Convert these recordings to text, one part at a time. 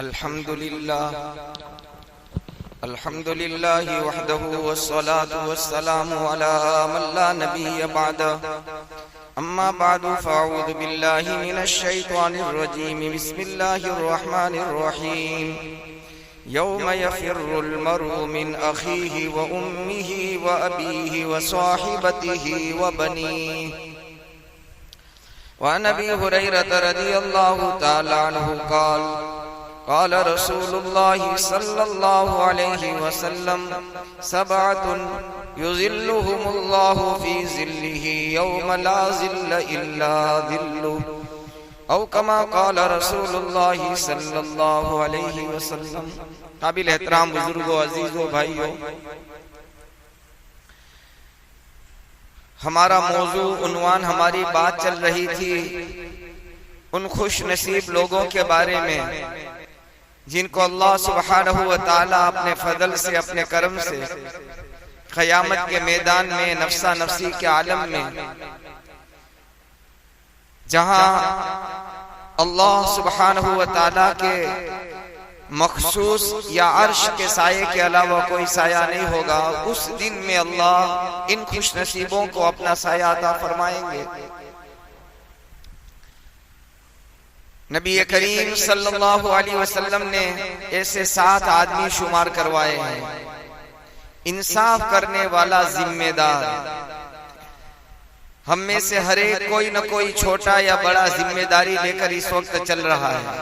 अल्हम्दुलिल्लाह वहदहु वस्सलातु वस्सलामु अला मन ला नबिय्य बअदह। अम्मा बअदु फ़अऊज़ु बिल्लाहि मिनश शैतानिर रजीम। बिस्मिल्लाहिर रहमानिर रहीम। यौम यफ़िर्रुल मर्उ मिन अख़ीहि व उम्मिहि व अबीहि व साहिबतिहि व बनीहि। वअन अबी हुरैरह रज़ियल्लाहु तआला अन्हु क़ाल क़ाल रसूलुल्लाहि सल्लल्लाहु अलैहि वसल्लम सबअतुन युज़िल्लुहुमुल्लाहु फ़ी ज़िल्लिहि यौम ला ज़िल्ल इल्ला ज़िल्लुहु औ कमा क़ाल रसूलुल्लाहि सल्लल्लाहु अलैहि वसल्लम। काबिल एहतराम बुजुर्गों, अजीजों, भाइयों, हमारा मौजू उन्वान हमारी बात चल रही थी उन खुश नसीब लोगों के बारे में जिनको अल्लाह सुब्हानहू व तआला अपने फजल से, अपने करम से क़यामत के मैदान में, नफ्सा नफ्सी के आलम में, जहां अल्लाह सुब्हानहू व तआला के मखसूस या अर्श के साये के अलावा कोई साया नहीं होगा, उस दिन में अल्लाह इन खुश नसीबों को अपना साया अता फरमाएंगे। नबी करीम सल्लल्लाहु अलैहि वसल्लम ने ऐसे 7 आदमी शुमार करवाए हैं। इंसाफ करने वाला, जिम्मेदार। हम में से हर एक कोई न कोई छोटा या बड़ा जिम्मेदारी लेकर इस वक्त चल रहा है।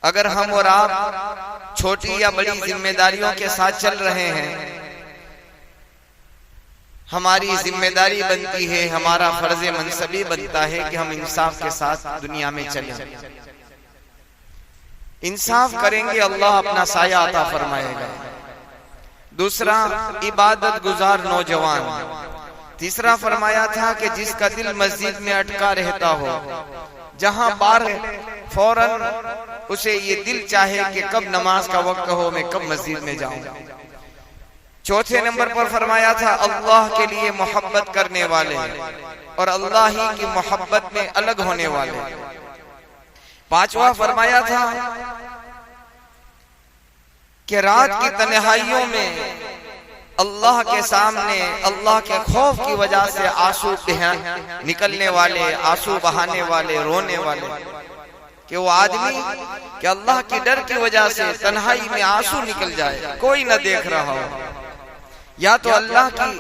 अगर हम और आप छोटी या बड़ी जिम्मेदारियों के साथ चल रहे हैं, हमारी जिम्मेदारी बनती है, हमारा फर्ज मनसबी बनता है कि हम इंसाफ के साथ दुनिया में चलें। इंसाफ करेंगे, अल्लाह अपना साया अता फरमाएगा। दूसरा, इबादत गुजार नौजवान। तीसरा फरमाया था कि जिसका दिल मस्जिद में अटका रहता हो, जहां बार फौरन उसे ये दिल चाहे कि कब नमाज का वक्त हो, मैं कब मस्जिद में जाऊं। चौथे नंबर पर फरमाया था अल्लाह के लिए मोहब्बत करने वाले और अल्लाह ही की मोहब्बत में अलग होने वाले। पांचवा फरमाया था कि रात की तन्हाइयों में अल्लाह के सामने, अल्लाह के खौफ की वजह से आंसू निकलने वाले, आंसू बहाने वाले, रोने वाले, कि वो आदमी कि अल्लाह की डर की वजह से तन्हाई में आंसू निकल जाए, कोई न देख रहा हो, या तो अल्लाह की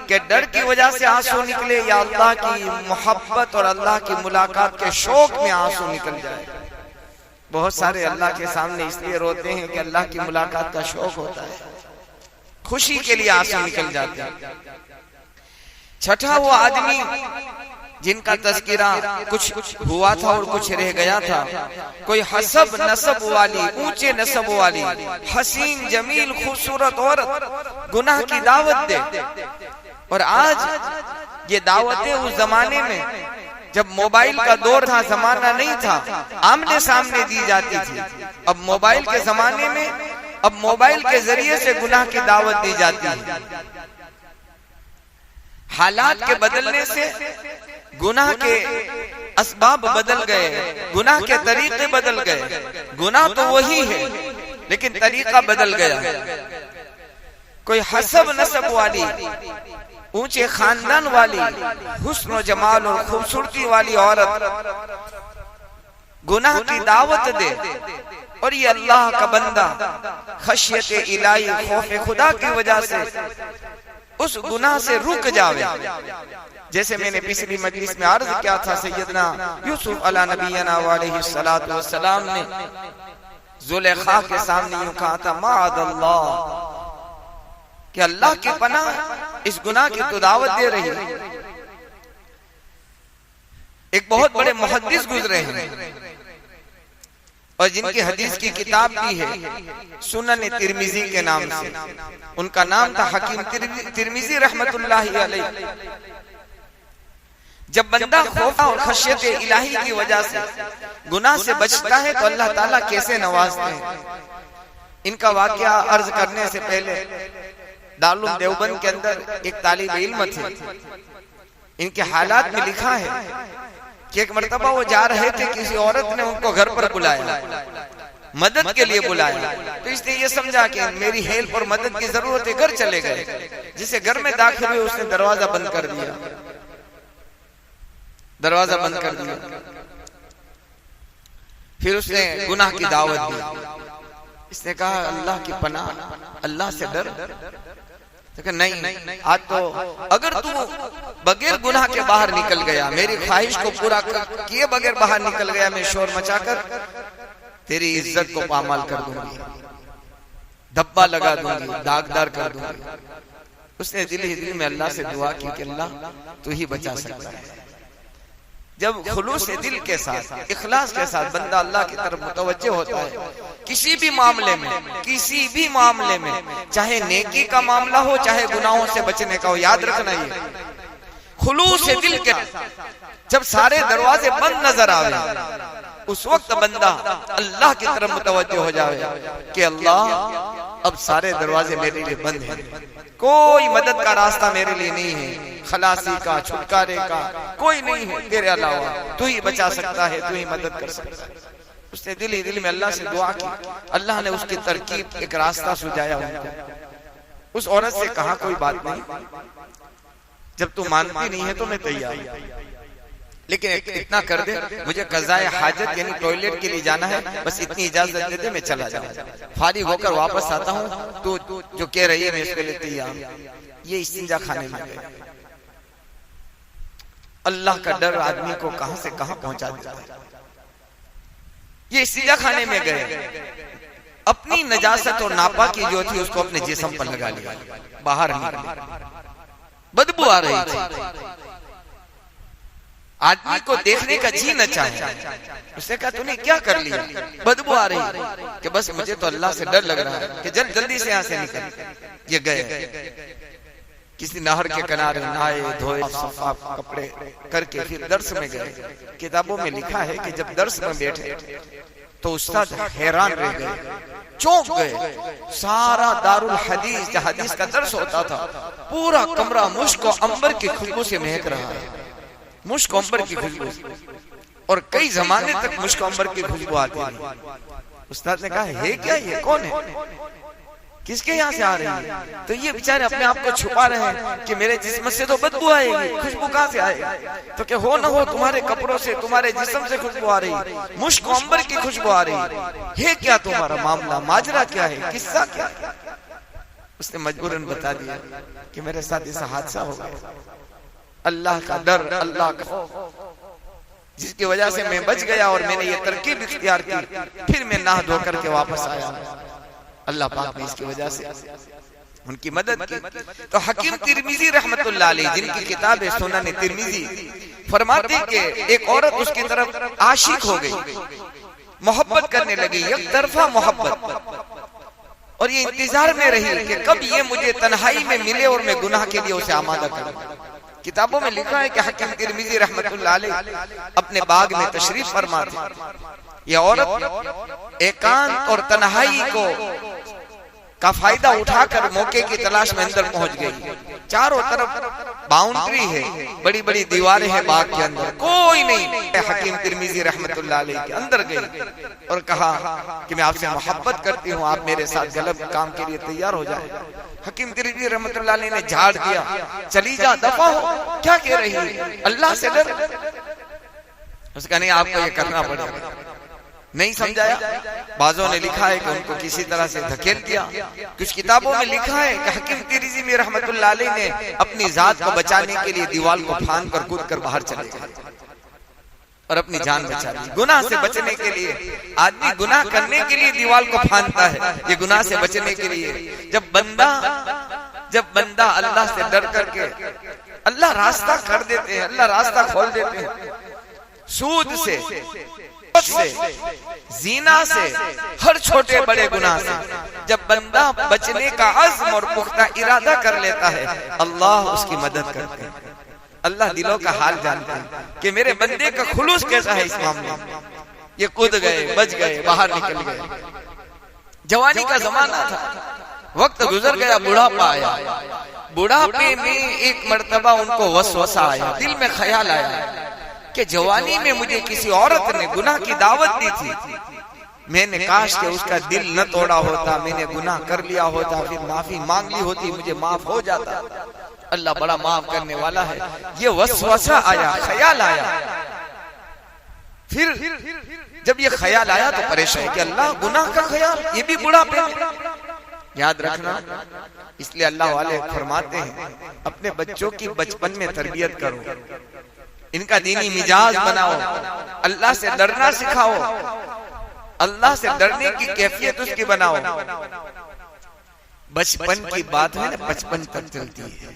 के डर की वजह से आंसू निकले, या अल्लाह की मोहब्बत और अल्लाह की मुलाकात के शौक में आंसू निकल जाए। बहुत सारे अल्लाह के सामने इसलिए रोते हैं कि अल्लाह की मुलाकात का शौक होता है, खुशी के लिए आंसू निकल जाते हैं। छठा, वो आदमी जिनका तज़किरा कुछ हुआ था और कुछ रह गया था। कोई हसब नसब वाली, ऊंचे नसब वाली, हसीन जमील खूबसूरत औरत गुनाह की दावत दे। और आज ये दावतें उस जमाने में जब मोबाइल का दौर था, जमाना नहीं था, आमने सामने दी जाती थी। अब मोबाइल के जमाने में अब मोबाइल के जरिए से गुनाह की दावत दी जाती है। हालात के बदलने से गुनाह के असबाब बदल गए, गुनाह के तरीके बदल गए। गुनाह तो वही है लेकिन तरीका बदल गया। कोई हसब नसब वाली, ऊंचे खानदान वाली, हुस्न और जमाल और खूबसूरती वाली औरत गुनाह की दावत दे और ये अल्लाह का बंदा खशियत इलाही, खौफ खुदा की वजह से उस गुनाह से रुक जावे। जैसे मैंने पिछली मजलिस में अर्ज किया था, सैयदना यूसुफ अला नबीना वालैहि सलातु वस्सलाम ने जुलेखा के सामने यूं कहा था, माअल्लाह, कि अल्लाह की पनाह, इस गुनाह की तो दावत दे रही है। एक बहुत बड़े मुहद्दिस गुजरे हैं और जिनकी हदीस की किताब भी है सुनन तिरमिजी के नाम से। उनका नाम था हकीम तिरमिजी रहमतुल्लाहि अलैह। जब बंदा खौफ और खशियत इलाही की वजह से गुनाह से बचता है तो अल्लाह ताला कैसे नवाजते हैं। इनका वाकया अर्ज करने से पहले दारुल देवबंद के अंदर एक तालिब इल्म थे, इनके हालात में लिखा है कि एक मर्तबा वो जा रहे थे, किसी औरत ने उनको घर पर बुलाया मदद के लिए बुलाया। तो इसने ये समझा कि मेरी हेल्प और मदद की जरूरत है, घर चले गए। जिसे घर में दाखिल हुए उसने दरवाजा बंद कर दिया, दरवाजा बंद कर दिया। फिर उसने गुनाह की दावत दी। इसने कहा अल्लाह की पनाह, अल्लाह से डर। तो नहीं, आज तो अगर तू बगैर गुनाह के बाहर निकल गया, मेरी ख्वाहिश को पूरा किए बगैर बाहर निकल गया, मैं शोर मचाकर तेरी इज्जत को पामाल कर दूंगी, धब्बा लगा दूंगी, दागदार कर दूंगी। उसने दिल ही दिल में अल्लाह से दुआ की कि अल्लाह तू ही बचा सकता है। जब खुलूस दिल के साथ, इखलास के साथ बंदा अल्लाह की तरफ मुतवज्जे होता है, किसी भी मामले में, किसी भी मामले में, चाहे नेकी का मामला हो चाहे गुनाहों से बचने का हो, याद रखना ये खुलूस दिल के, जब सारे दरवाजे बंद नजर आवे उस वक्त बंदा अल्लाह की तरफ मुतवज्जे हो जाए कि अल्लाह अब सारे दरवाजे मेरे लिए बंद हैं, कोई मदद का रास्ता मेरे लिए नहीं है, खलासी का, छुटकारे का कोई नहीं है तेरे अलावा, तू ही बचा सकता है, तू ही मदद कर सकता है। उसने दिल ही दिल में अल्लाह से दुआ की, अल्लाह ने उसकी तरकीब एक रास्ता सुझाया उनको। उस औरत से कहा कोई बात नहीं, जब तू मानती नहीं है तो मैं तैयार, लेकिन इतना कर दे, मुझे कज़ाए हाजत यानी टॉयलेट के लिए जाना है, बस इतनी इजाजत दे दे, मैं चला जाऊं, फारिग होकर वापस आता हूँ, तो जो कह रही है मैं इसके लिए तैयार। ये इस्तिंजा खाने में गए। अल्लाह का डर आदमी को कहां से कहां पहुंचा देता है। ये इस्तिंजा खाने में गए, अपनी नजासत और नापाकी जो थी उसको अपने जिस्म पर लगा लिया, बाहर निकले, बदबू आ रही थी, आदमी को देखने का जी न चाहे। उसने कहा तूने क्या कर लिया, बदबू आ रही कि बस मुझे तो अल्लाह से डर लग रहा है कि जल्दी से यहाँ से निकल। ये गए किसी नहर के किनारे, नहाए धोए, सफा कपड़े करके फिर दर्स में गए। किताबों में लिखा है कि जब दर्स में बैठे तो उस्ताद हैरान रह गए, चौंक गए। सारा दारुल हदीस, जहाँ हदीस का दर्स होता था, पूरा कमरा मुश्क और अंबर की खुशबू से महक रहा है, मुश्क अंबर की खुशबू, और कई जमाने तक मुश्क अंबर की खुशबू आती है। उस्ताद ने कहा है क्या, ये कौन है, किसके यहाँ से आ रही है? तो ये बेचारे अपने आप को छुपा रहे हैं कि मेरे जिस्म से तो बदबू आएगी, खुशबू कहाँ से आएगी? तो क्या हो न हो तुम्हारे कपड़ों से, तुम्हारे जिस्म से खुशबू आ रही, मुश्क अंबर की खुशबू आ रही है, क्या तुम्हारा मामला, माजरा क्या है, किस्सा क्या है? उसने मजबूरन बता दिया कि मेरे साथ ऐसा हादसा हो गया। अल्लाह का डर, अल्लाह का, जिसकी वजह से मैं बच गया और मैंने ये तरकीब इख्तियार की, फिर मैं नहा धो करके वापस आया। अल्लाह पाक ने इसकी वजह से उनकी मदद की। तो हकीम तिरमिजी रहमतुल्लाह अलैह, जिनकी किताब है सुनन तिरमिजी, फरमाते कि एक औरत उसकी तरफ आशिक हो गई, मोहब्बत करने लगी, एक तरफा मोहब्बत, और ये इंतजार में रही कि कब ये मुझे तन्हाई में मिले और मैं गुनाह के लिए उसे आमादा करूं। किताबों में लिखा है कि हकीम तिरमिजी रहमतुल्लाह अलैह अपने बाग में तशरीफ फरमा थे। यह औरत एकांत और तन्हाई का फायदा उठाकर मौके की तलाश में अंदर पहुंच गई। चारों तरफ बाउंड्री है, बड़ी बड़ी दीवारें हैं बाग के अंदर, कोई नहीं। हकीम तिरमिजी रहमतुल्लाह अलैह के अंदर गई और कहा कि मैं आपसे मोहब्बत करती हूँ, आप मेरे साथ गलत काम के लिए तैयार हो जाए। हकीम तिरमिजी रहमतुल्लाह अलैह ने झाड़ दिया, चली जा, दफा हो, क्या कह रही है, अल्लाह से डर। उसका नहीं, आपको ये करना पड़ेगा। नहीं समझाया। बाजों ने लिखा है कि उनको किसी तरह से धकेल दिया। कुछ किताबों में लिखा है कि हकीम तिरमिजी में रहमतुल्लाह अलैह ने अपनी जात को बचाने के लिए दीवार को फांद कर कूद कर बाहर चले गए और अपनी जान बचा ली। गुनाह से बचने के लिए आदमी गुनाह करने के लिए दीवार को फांदता है, ये गुनाह से बचने के लिए। जब बंदा अल्लाह से डर करके, अल्लाह रास्ता कर देते हैं, अल्लाह रास्ता खोल देते हैं। सूद से, जीना से, हर छोटे बड़े गुनाह से जब बंदा बचने का अज़्म और पुख्ता इरादा कर लेता है, अल्लाह उसकी मदद करते हैं। अल्लाह दिलों का हाल जानते हैं कि मेरे बंदे का खुलूस कैसा है इस मामले में। ये कूद गए, बच गए, बाहर निकल गए। जवानी का जमाना था, वक्त गुजर गया, बुढ़ापा आया। बुढ़ापे में एक मर्तबा उनको वसवसा आया, दिल में ख्याल आया कि जवानी में मुझे किसी औरत ने गुनाह की दावत दी थी, मैंने काश के उसका दिल न तोड़ा होता, मैंने गुनाह कर लिया होता, फिर माफी मांग ली होती, मुझे माफ हो जाता। अल्लाह बड़ा माफ करने वाला है। ये वसवसा आया, ख्याल आया। फिर जब ये ख्याल आया तो परेशान कि अल्लाह गुनाह का ख्याल, ये भी बुढ़ापे में। याद रखना, इसलिए अल्लाह वाले फरमाते हैं अपने बच्चों की बचपन में तरबियत करो, इनका दीनी मिजाज बनाओ, अल्लाह से डरना सिखाओ, अल्लाह से डरने की कैफियत उसकी बनाओ। बचपन की बात है ना, बचपन तक चलती है।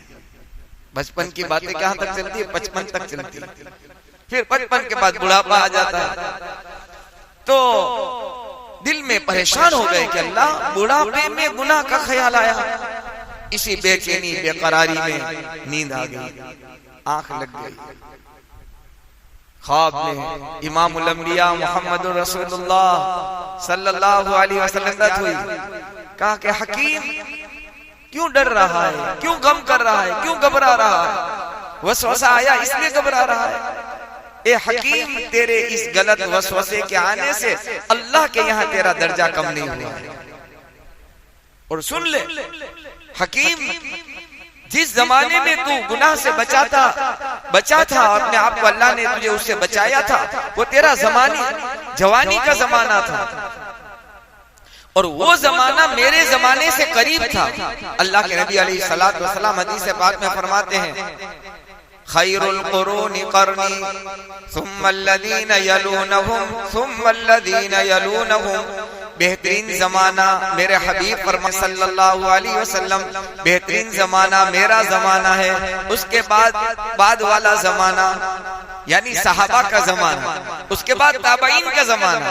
बचपन की बातें कहां तक चलती है? बचपन तक चलती है। फिर बचपन के बाद बुढ़ापा आ जाता है, तो दिल में परेशान हो गए कि अल्लाह बुढ़ापे में गुनाह का ख्याल आया। इसी बेचैनी बेकरारी में नींद आ गई, आंख लग गई। ख्वाब में इमामुल अंबिया मुहम्मदुर रसूलुल्लाह सल्लल्लाहु अलैहि वसल्लम हुई। कहा कि हकीम क्यों डर रहा है, क्यों गम कर रहा है, क्यों घबरा रहा है? वसवसा आया इसलिए घबरा रहा है। ए हकीम, तेरे इस गलत वसवसे के आने से अल्लाह के यहाँ तेरा दर्जा कम नहीं हुआ। और सुन ले हकीम, जिस जमाने में तू गुनाह से बचा था, अपने आप को अल्लाह ने तुझे उससे बचाया था, वो तेरा जवानी का जमाना था, और वो जमाना मेरे जमाने से करीब था। अल्लाह के नबी अलैहिस्सलातु वस्सलाम हदीस पाक में फरमाते हैं, खैरुल कुरूनी क़र्नी सुम्मल्लज़ीना यलूनहुम सुम्मल्लज़ीना यलूनहुम। बेहतरीन जमाना मेरे हबीब फरमाते सल्लल्लाहु अलैहि वसल्लम, बेहतरीन जमाना मेरा जमाना है, उसके बाद वाला जमाना यानी सहाबा का जमाना, उसके बाद ताबईन का जमाना,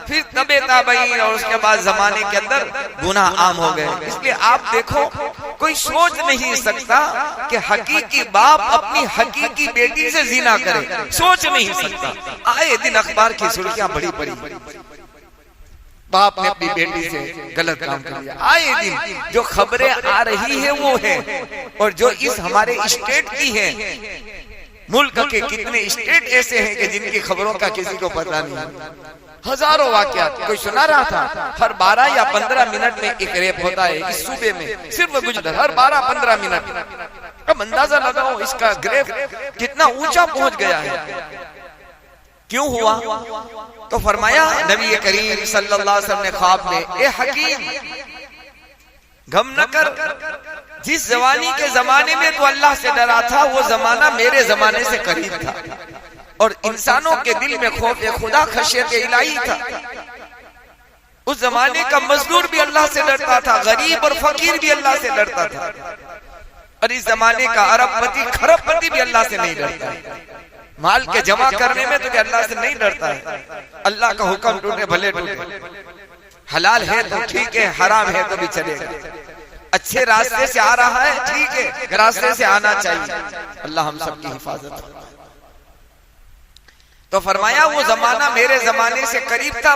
फिर तबे ताबईन, और उसके बाद जमाने के अंदर गुनाह आम हो गए। इसलिए आप देखो, कोई सोच नहीं सकता कि हकीकी बाप अपनी हकीकी बेटी से जिना करे, सोच नहीं सकता। आए दिन अखबार की सुर्खियां बड़ी बड़ी, बाप ने अपनी बेटी से गलत काम कर लिया। आए दिन जो खबरें आ रही है वो है, और जो इस हमारे स्टेट की है, मुल्क के कितने स्टेट ऐसे हैं कि जिनकी खबरों का किसी को पता नहीं। हजारों वाकयात, कोई सुना रहा था हर 12 या 15 मिनट में एक रेप होता है इस सूबे में, सिर्फ गुजरात, हर 12-15 मिनट। अब अंदाजा लगाओ इसका ग्रेफ कितना ऊंचा पहुंच गया है। क्यों हुआ? तो फरमाया नबी करीम सल्लल्लाहु अलैहि वसल्लम ने ख्वाब में, ए हकीम गम न कर, जिस जवानी के जमाने में तो अल्लाह से डरा था, वो जमाना मेरे जमाने से करीब था, और इंसानों के दिल में खौफ खुदा खशियत इलाही था। उस जमाने का मजदूर भी अल्लाह से डरता था, गरीब और फकीर भी अल्लाह से डरता था, और इस जमाने का अरबपति खरबपति भी अल्लाह से नहीं डरता। माल के जमा करने में तो अल्लाह से नहीं डरता है। अल्लाह का हुक्म टूटे भले टूटे, हलाल है तो ठीक है, हराम है तो भी चलेगा, अच्छे रास्ते से आ रहा है ठीक है, रास्ते से आना चाहिए। अल्लाह हम सबकी हिफाजत। तो फरमाया वो जमाना मेरे जमाने से करीब था,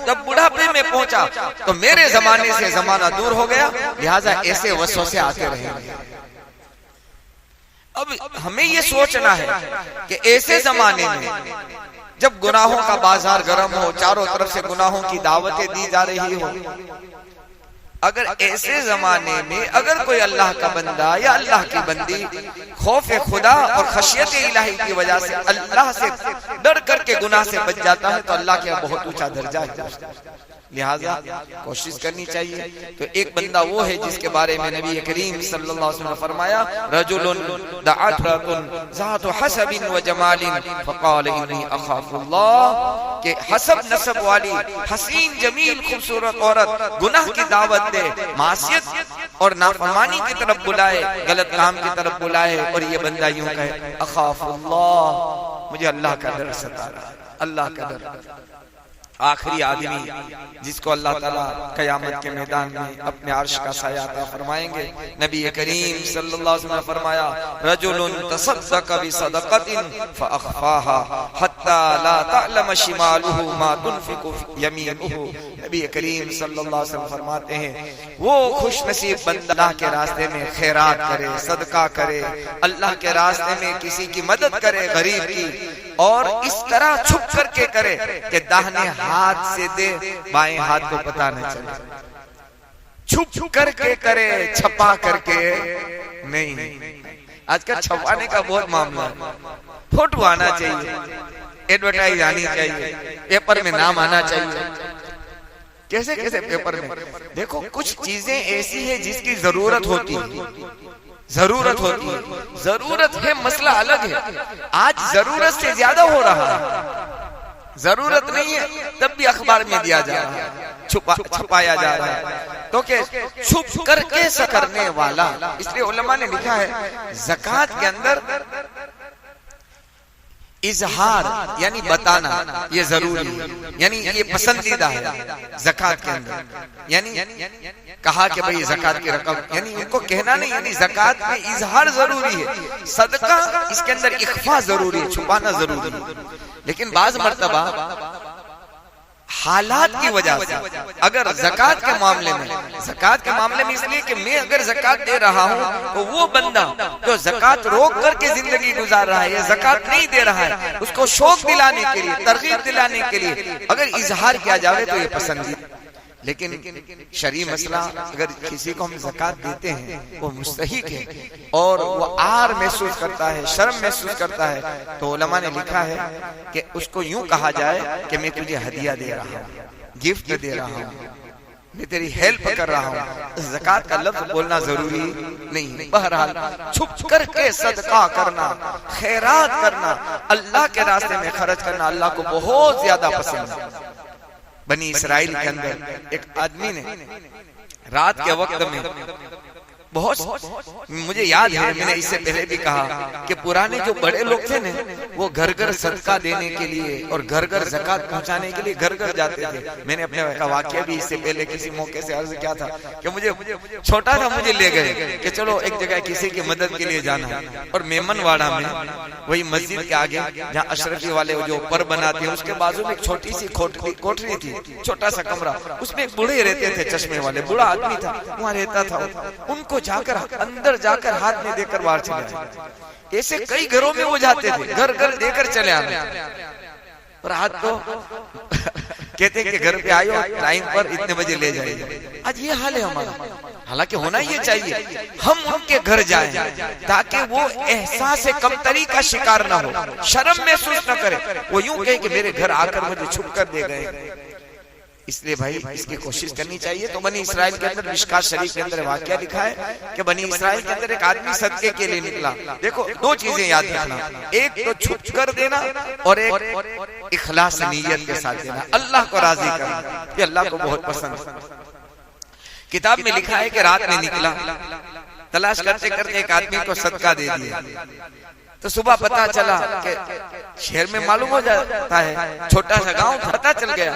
जब बुढ़ापे में पहुंचा तो मेरे जमाने से जमाना दूर हो गया, लिहाजा ऐसे वसवसे आते रहेंगे। अब हमें ये सोचना है कि ऐसे जमाने में जब गुनाहों का बाजार गर्म हो, चारों तरफ से गुनाहों की दावतें दी जा रही हो, अगर ऐसे जमाने में अगर कोई अल्लाह का बंदा या अल्लाह की बंदी खौफ खुदा और खशियत इलाही की वजह से अल्लाह से डर करके गुनाह से बच जाता है, तो अल्लाह के बहुत ऊंचा दर्जा है। लिहाजा कोशिश करनी चाहिए। तो एक बंदा वो है जिसके बारे में नबी करीम सल्लल्लाहु अलैहि वसल्लम ने फरमाया, रजुलुन दअतुन ज़ातु हसबिन व जमालिन फक़ाल इन्नी अख़ाफुल्लाह, के हसब नसब वाली हसीन जमील खूबसूरत औरत गुनाह की दावत दे, मासियत और नाफरमानी की तरफ बुलाए, गलत काम की तरफ बुलाए, और ये बंदा यूं कहे अख़ाफुल्लाह, मुझे अल्लाह का डर सता रहा है, अल्लाह का डर। आखिरी आदमी जिसको अल्लाह ताला कयामत के मैदान में अपने अर्श का साया अता फरमाएंगे, नबी करीम सल्लल्लाहु अलैहि वसल्लम ने फरमाया, रजुलुन तसद्दक़ बिसदक़तिन फअख़फ़ाहा हत्ता ला तअलम शिमालुहु मा तुनफ़िक़ु यमीनुहु। नबी करीम सल्लल्लाहु अलैहि वसल्लम फरमाते हैं, वो खुश नसीब बंदा अल्लाह के रास्ते में खैरात करे, सदका करे, अल्लाह के रास्ते में किसी की मदद करे, गरीब की, और इस तरह छुप करके करे कि दाहिने हाथ से दे, बाएं हाथ को पता न चले। छुप करके करे, छपा करके नहीं। आजकल छपाने का बहुत मामला है। फोटो आना चाहिए, एडवर्टाइज आनी चाहिए, पेपर में नाम आना चाहिए। कैसे कैसे पेपर में। देखो कुछ चीजें ऐसी है जिसकी जरूरत होती है, जरूरत होती है, जरूरत है, मसला अलग है। आज जरूरत से ज्यादा हो रहा है। जरूरत नहीं है तब भी अखबार में दिया जा रहा है, छुपाया जा रहा है। तो क्या छुप करके करने वाला। इसलिए उलमा ने लिखा है ज़कात के अंदर इजहार यानी बताना ये जरूरी है, यानी ये पसंदीदा है ज़कात के अंदर। यानी कहा कि भाई ज़कात की रकम, यानी उनको कहना नहीं, यानी ज़कात में इजहार जरूरी है। सदका इसके अंदर इख्फा जरूरी है, छुपाना जरूरी है। लेकिन बाज मर्तबा हालात की वजह से अगर ज़कात के मामले में इसलिए कि मैं अगर ज़कात दे रहा हूँ तो वो बंदा जो ज़कात रोक करके जिंदगी गुजार रहा है या ज़कात नहीं दे रहा है, उसको शौक दिलाने के लिए, तरगीब दिलाने के लिए अगर इजहार किया जाए तो ये पसंदीदा। लेकिन शरई मसला, अगर किसी को हम ज़कात देते हैं वो मुस्तहिक है और वो आर महसूस करता है, शर्म महसूस करता है, तो उलमा ने लिखा है कि उसको यूं कहा जाए कि मैं तुझे हदिया दे रहा हूँ, गिफ्ट दे रहा हूँ, मैं तेरी हेल्प कर रहा हूँ। ज़कात का लफ्ज बोलना जरूरी नहीं। बहरहाल छुप करके सदका करना, खैरात करना, अल्लाह के रास्ते में खर्च करना अल्लाह को बहुत ज्यादा पसंद है। बनी इसराइल के अंदर एक आदमी ने रात के वक्त में बहुत, मुझे याद है मैंने इससे पहले भी कहा कि पुराने जो बड़े लोग थे ना, वो घर घर सदका देने के लिए और घर घर ज़कात पहुंचाने के लिए घर घर जाते थे। मैंने अपने का वाकया भी इससे पहले किसी मौके से अर्ज किया था कि मुझे छोटा था, मुझे ले गए कि चलो एक जगह किसी की मदद के लिए जाना है। और मेमनवाड़ा में वही मस्जिद के आगे जहाँ अशरफी वाले जो पर बनाते हैं उसके बाजू में एक छोटी सी कोठरी थी, छोटा सा कमरा, उसमें एक बूढ़े रहते थे, चश्मे वाले बूढ़ा आदमी था, वहाँ रहता था। उनको जाकर अंदर जाकर हाथ में देकर बाहर चले आए। ऐसे कई घरों में वो जाते थे, घर घर देकर चले आते और हाथ को कहते कि घर पे आयो टाइम पर इतने बजे ले जाइए। आज ये हाल है हमारा। हालांकि होना ये चाहिए हम उनके घर जाएं ताकि वो एहसास कमतरी का शिकार ना हो, शर्म महसूस न करे, वो यूं कहे कि मेरे घर आकर मुझे छुप कर दे गए। इसलिए भाई इसकी कोशिश करनी चाहिए। तो बनी इसराइल के अंदर मिशकात शरीफ के अंदर वाकया लिखा है कि बनी इसराइल के अंदर एक आदमी सदके के लिए निकला। देखो दो चीजें याद रखना, एक तो छुप कर देना और एक इखलास नीयत के साथ देना, अल्लाह को राजी करना, ये अल्लाह को बहुत पसंद। किताब में लिखा है कि रात में निकला, तलाश करते करते एक आदमी को सदका दे दिया। तो सुबह पता चला कि शहर में मालूम हो जाता है, छोटा सा गांव, पता चल गया,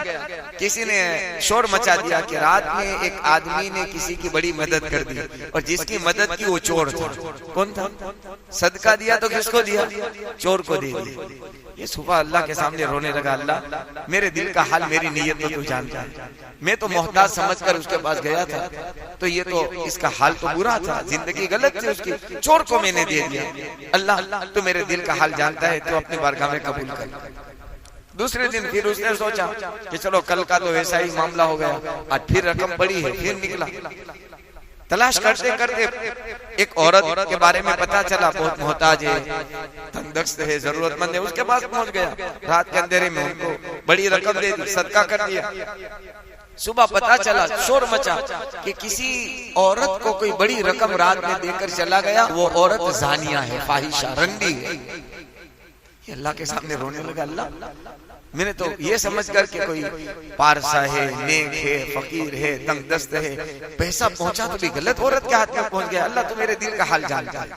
किसी ने शोर मचा दिया कि रात में एक आदमी ने किसी की बड़ी मदद कर दी और जिसकी मदद की वो चोर था। कौन था? सदका दिया तो किसको दिया? चोर को दे दिया। ये सुबह अल्लाह के सामने रोने लगा, अल्लाह मेरे दिल का हाल, मेरी नीयत तो तू जानता है, मैं तो मोहताज समझकर उसके पास गया था, तो ये तो इसका हाल तो बुरा था, जिंदगी गलत थी उसकी, चोर को मैंने दे दिया। अल्लाह तू मेरे दिल का हाल जानता है, तो अपनी बारगाह में कबूल कर। दूसरे दिन फिर उसने सोचा कि चलो कल का तो ऐसा ही मामला हो गया, आज फिर रकम पड़ी है, फिर निकला। तलाश करते करते एक औरत के बारे में पता चला, बहुत मोहताज है, तंगदस्त है, जरूरतमंद है, उसके पास पहुंच गया। रात के अंधेरे में उनको बड़ी रकम दे दी, सदका कर दिया। सुबह पता चला, शोर मचा कि किसी औरत को कोई बड़ी रकम रात में देकर चला गया, वो औरत जानिया है, फाहिशा, रंडी है। ये अल्लाह के सामने रोने लगा, अल्लाह मैंने तो ये समझ कर के कोई पारसा है, नेक है, फकीर है, तंगदस्त है, पैसा पहुंचा तो भी गलत औरत के हाथ में पहुंच गया, अल्लाह तो मेरे दिल का हाल जानता है।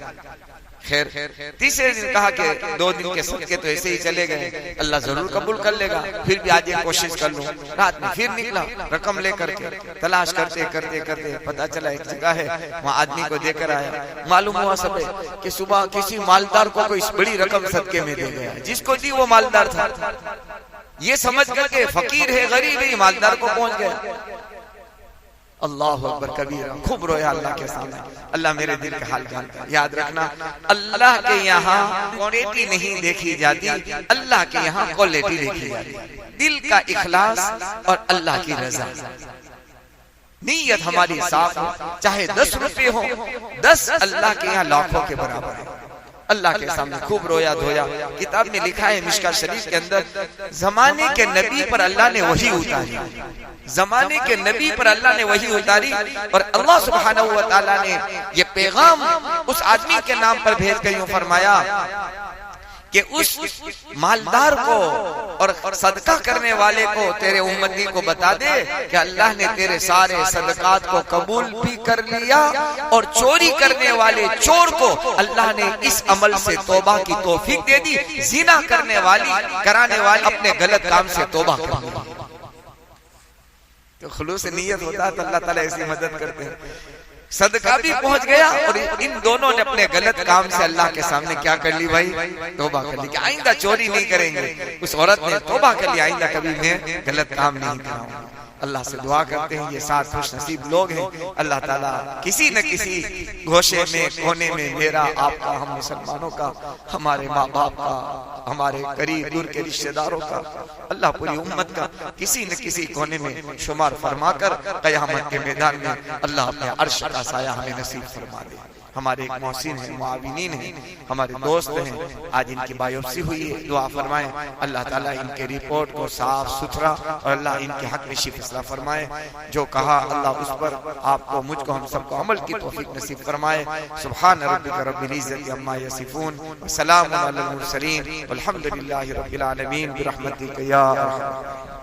खैर तीसरे दिन कहा कि 2 दिन के सदके तो ऐसे ही चले गए, अल्लाह जरूर कबूल कर लेगा, फिर भी आज एक कोशिश कर लूं। रात में फिर निकला रकम लेकर के, तलाश करते करते करते पता चला एक जगह है, वहाँ आदमी को देकर आया। मालूम हुआ सब कि सुबह किसी मालदार को कोई बड़ी रकम सदके में दे गया, जिसको दी वो मालदार था। ये समझ करके फकीर है, गरीब है, मालदार को पहुंच गया। अल्लाह अकबर कबीरा, खूब रोया अल्लाह के सामने। अल्लाह मेरे दिल का हाल जानता है। याद रखना, अल्लाह के यहाँ क्वांटिटी नहीं देखी जाती, अल्लाह के यहाँ क्वालिटी देखी जाती है। दिल का इखलास और अल्लाह की रजा, नीयत हमारी साफ हो, चाहे 10 रुपए हो, 10 अल्लाह के यहाँ लाखों के बराबर है। अल्लाह के सामने खूब रोया धोया। किताब में लिखा है मिशका शरीफ के अंदर, जमाने के नबी पर अल्लाह ने वही उतारी, जमाने के नबी पर अल्लाह ने वही उतारी, और अल्लाह सुब्हानहू व तआला ने ये पैगाम उस आदमी के नाम पर भेज कर यूं फरमाया कि उस मालदार को और सदका करने वाले को, तेरे उम्मती को बता दे कि अल्लाह ने तेरे सारे सदकात को कबूल भी कर लिया, और चोरी करने वाले चोर को अल्लाह ने इस अमल से तौबा की तौफीक दे दी। जिना करने वाली कराने वाली अपने गलत काम से तौबा कर ली। तो खुलूस नीयत होता है तो अल्लाह ताला ऐसी मदद करते हैं। सदका भी पहुंच गया, और इन दोनों ने अपने गलत काम से अल्लाह के सामने क्या कर ली भाई, तौबा कर ली कि आइंदा चोरी नहीं करेंगे। उस औरत ने तौबा कर लिया, आइंदा कभी मैं गलत काम नहीं कराऊंगा। अल्लाह से दुआ करते हैं, ये 7 खुश नसीब लोग हैं। अल्लाह ताला किसी न किसी गोशे में, कोने में, मेरा, आपका, हम मुसलमानों का, हमारे माँ बाप का, हमारे करीब दूर के रिश्तेदारों का, अल्लाह पूरी उम्मत का किसी न किसी कोने में शुमार फरमाकर क़यामत के मैदान में अल्लाह अपने अर्श का साया हमें नसीब फरमा दे। हमारे एक मोहसिन है, मुआविनीन है, हमारे दोस्त हैं, आज इनकी बायोप्सी हुई है। दुआ फरमाएं अल्लाह ताला इनके रिपोर्ट को साफ सुथरा और अल्लाह इनके हक में फैसला फरमाए। जो कहा अल्लाह उस पर आपको, मुझको, हम सबको अमल की तौफीक नसीब फरमाए। सुब्हान रब्बिका रब्बिल इज्जति अम्मा यसिफून व सलामुन अलल मुरसलीन वल्हम्दुलिल्लाहि रब्बिल आलमीन बिरहमतिका या अरहम।